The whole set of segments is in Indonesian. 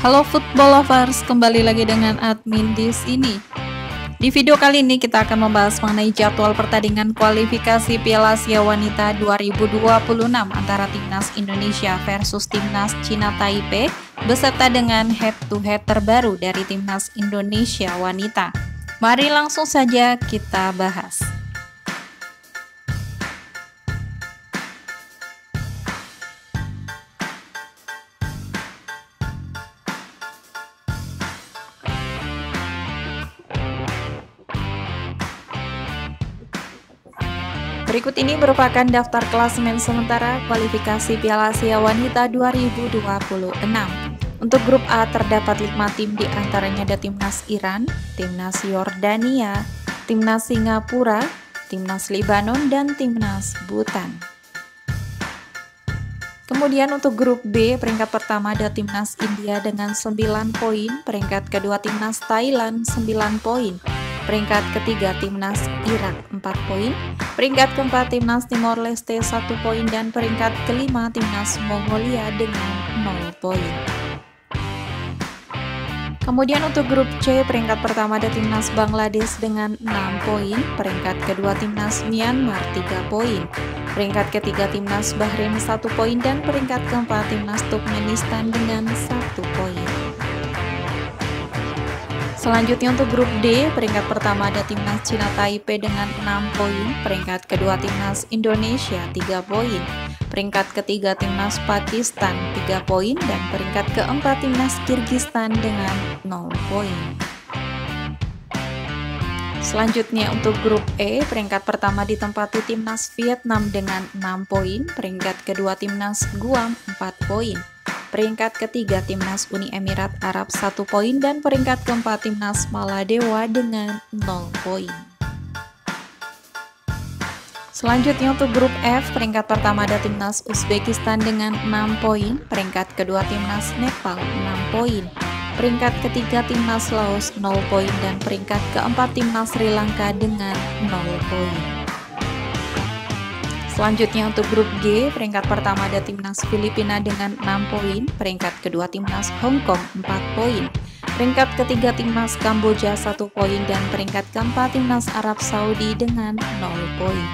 Halo football lovers, kembali lagi dengan admin di sini. Di video kali ini kita akan membahas mengenai jadwal pertandingan kualifikasi Piala Asia Wanita 2026 antara Timnas Indonesia versus Timnas Cina Taipei beserta dengan head-to-head terbaru dari Timnas Indonesia Wanita. Mari langsung saja kita bahas. Berikut ini merupakan daftar klasemen sementara kualifikasi Piala Asia Wanita 2026. Untuk grup A terdapat 5 tim, di antaranya ada Timnas Iran, Timnas Yordania, Timnas Singapura, Timnas Lebanon, dan Timnas Bhutan. Kemudian untuk grup B, peringkat pertama ada Timnas India dengan 9 poin, peringkat kedua Timnas Thailand 9 poin, peringkat ketiga Timnas Irak 4 poin, peringkat keempat Timnas Timor Leste 1 poin, dan peringkat kelima Timnas Mongolia dengan 0 poin. Kemudian untuk grup C, peringkat pertama ada Timnas Bangladesh dengan 6 poin, peringkat kedua Timnas Myanmar 3 poin, peringkat ketiga Timnas Bahrain 1 poin, dan peringkat keempat Timnas Turkmenistan dengan 1 poin. Selanjutnya untuk grup D, peringkat pertama ada Timnas Cina Taipei dengan 6 poin, peringkat kedua Timnas Indonesia 3 poin, peringkat ketiga Timnas Pakistan 3 poin, dan peringkat keempat Timnas Kirgistan dengan 0 poin. Selanjutnya untuk grup E, peringkat pertama ditempati Timnas Vietnam dengan 6 poin, peringkat kedua Timnas Guam 4 poin, peringkat ketiga Timnas Uni Emirat Arab 1 poin, dan peringkat keempat Timnas Maladewa dengan 0 poin. Selanjutnya untuk grup F, peringkat pertama ada Timnas Uzbekistan dengan 6 poin, peringkat kedua Timnas Nepal 6 poin, peringkat ketiga Timnas Laos 0 poin, dan peringkat keempat Timnas Sri Lanka dengan 0 poin. Selanjutnya untuk grup G, peringkat pertama ada Timnas Filipina dengan 6 poin, peringkat kedua Timnas Hong Kong 4 poin, peringkat ketiga Timnas Kamboja 1 poin, dan peringkat keempat Timnas Arab Saudi dengan 0 poin.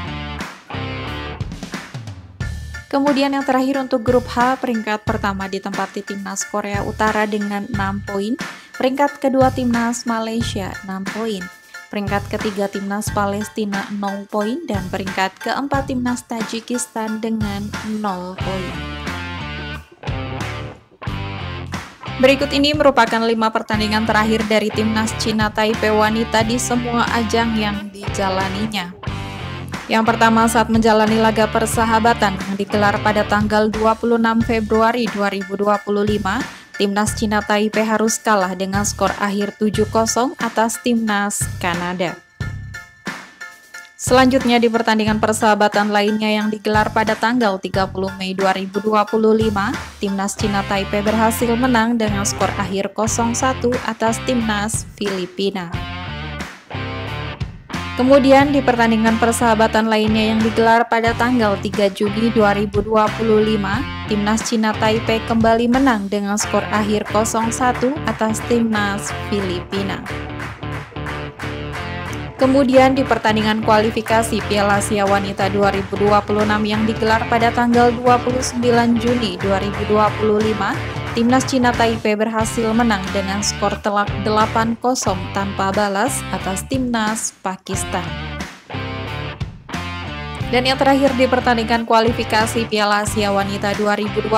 Kemudian yang terakhir untuk grup H, peringkat pertama ditempati Timnas Korea Utara dengan 6 poin, peringkat kedua Timnas Malaysia 6 poin, peringkat ketiga Timnas Palestina 0 poin, dan peringkat keempat Timnas Tajikistan dengan 0 poin. Berikut ini merupakan 5 pertandingan terakhir dari Timnas Cina Taipei Wanita di semua ajang yang dijalaninya. Yang pertama, saat menjalani laga persahabatan yang digelar pada tanggal 26 Februari 2025, Timnas Cina Taipei harus kalah dengan skor akhir 7-0 atas Timnas Kanada. Selanjutnya di pertandingan persahabatan lainnya yang digelar pada tanggal 30 Mei 2025, Timnas Cina Taipei berhasil menang dengan skor akhir 0-1 atas Timnas Filipina. Kemudian di pertandingan persahabatan lainnya yang digelar pada tanggal 3 Juni 2025, Timnas Cina Taipei kembali menang dengan skor akhir 0-1 atas Timnas Filipina. Kemudian di pertandingan kualifikasi Piala Asia Wanita 2026 yang digelar pada tanggal 29 Juni 2025, Timnas Cina Taipei berhasil menang dengan skor telak 8-0 tanpa balas atas Timnas Pakistan. Dan yang terakhir di pertandingan kualifikasi Piala Asia Wanita 2026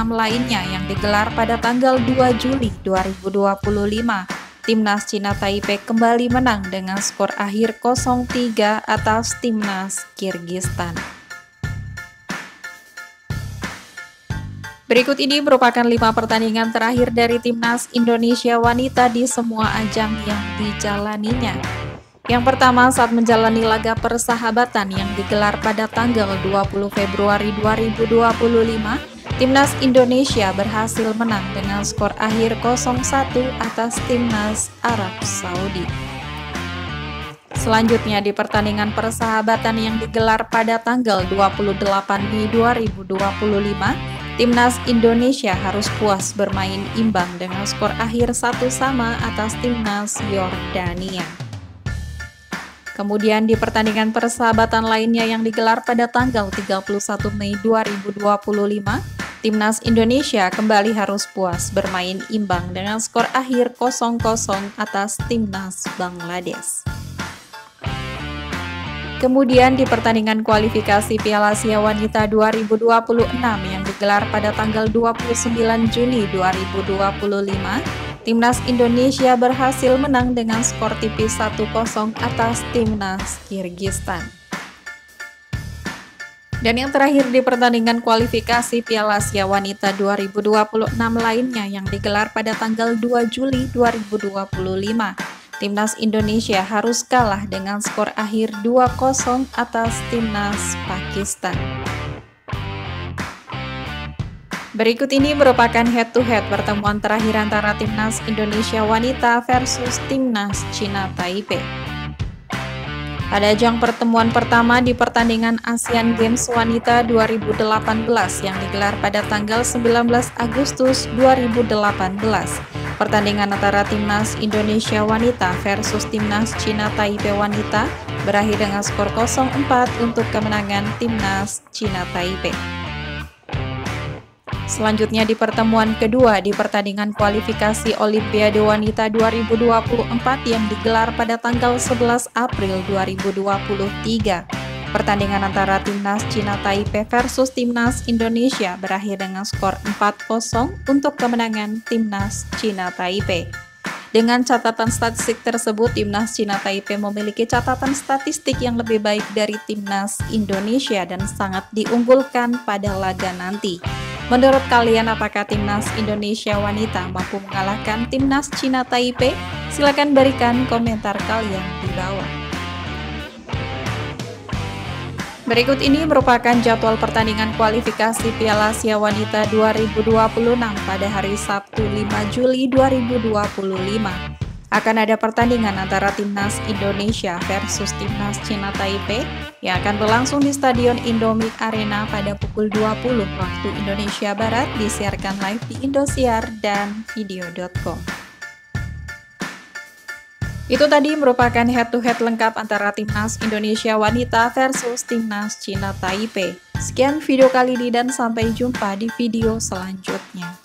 lainnya yang digelar pada tanggal 2 Juli 2025, Timnas Cina Taipei kembali menang dengan skor akhir 0-3 atas Timnas Kirgistan. Berikut ini merupakan 5 pertandingan terakhir dari Timnas Indonesia Wanita di semua ajang yang dijalaninya. Yang pertama, saat menjalani laga persahabatan yang digelar pada tanggal 20 Februari 2025, Timnas Indonesia berhasil menang dengan skor akhir 0-1 atas Timnas Arab Saudi. Selanjutnya di pertandingan persahabatan yang digelar pada tanggal 28 Mei 2025, Timnas Indonesia harus puas bermain imbang dengan skor akhir 1-1 atas Timnas Yordania. Kemudian di pertandingan persahabatan lainnya yang digelar pada tanggal 31 Mei 2025, Timnas Indonesia kembali harus puas bermain imbang dengan skor akhir 0-0 atas Timnas Bangladesh. Kemudian di pertandingan kualifikasi Piala Asia Wanita 2026 yang digelar pada tanggal 29 Juni 2025, Timnas Indonesia berhasil menang dengan skor tipis 1-0 atas Timnas Kirgistan. Dan yang terakhir di pertandingan kualifikasi Piala Asia Wanita 2026 lainnya yang digelar pada tanggal 2 Juli 2025, Timnas Indonesia harus kalah dengan skor akhir 2-0 atas Timnas Pakistan. Berikut ini merupakan head-to-head pertemuan terakhir antara Timnas Indonesia Wanita versus Timnas China Taipei. Pada ajang pertemuan pertama di pertandingan Asian Games Wanita 2018 yang digelar pada tanggal 19 Agustus 2018, pertandingan antara Timnas Indonesia Wanita versus Timnas China Taipei Wanita berakhir dengan skor 0-4 untuk kemenangan Timnas China Taipei. Selanjutnya di pertemuan kedua di pertandingan kualifikasi Olimpiade Wanita 2024 yang digelar pada tanggal 11 April 2023. Pertandingan antara Timnas China Taipei versus Timnas Indonesia berakhir dengan skor 4-0 untuk kemenangan Timnas China Taipei. Dengan catatan statistik tersebut, Timnas China Taipei memiliki catatan statistik yang lebih baik dari Timnas Indonesia dan sangat diunggulkan pada laga nanti. Menurut kalian, apakah Timnas Indonesia Wanita mampu mengalahkan Timnas China Taipei? Silakan berikan komentar kalian di bawah. Berikut ini merupakan jadwal pertandingan kualifikasi Piala Asia Wanita 2026 pada hari Sabtu 5 Juli 2025. Akan ada pertandingan antara Timnas Indonesia versus Timnas China Taipei yang akan berlangsung di Stadion Indomie Arena pada pukul 20 waktu Indonesia Barat, disiarkan live di Indosiar dan video.com. Itu tadi merupakan head-to-head lengkap antara Timnas Indonesia Wanita versus Timnas China Taipei. Sekian video kali ini dan sampai jumpa di video selanjutnya.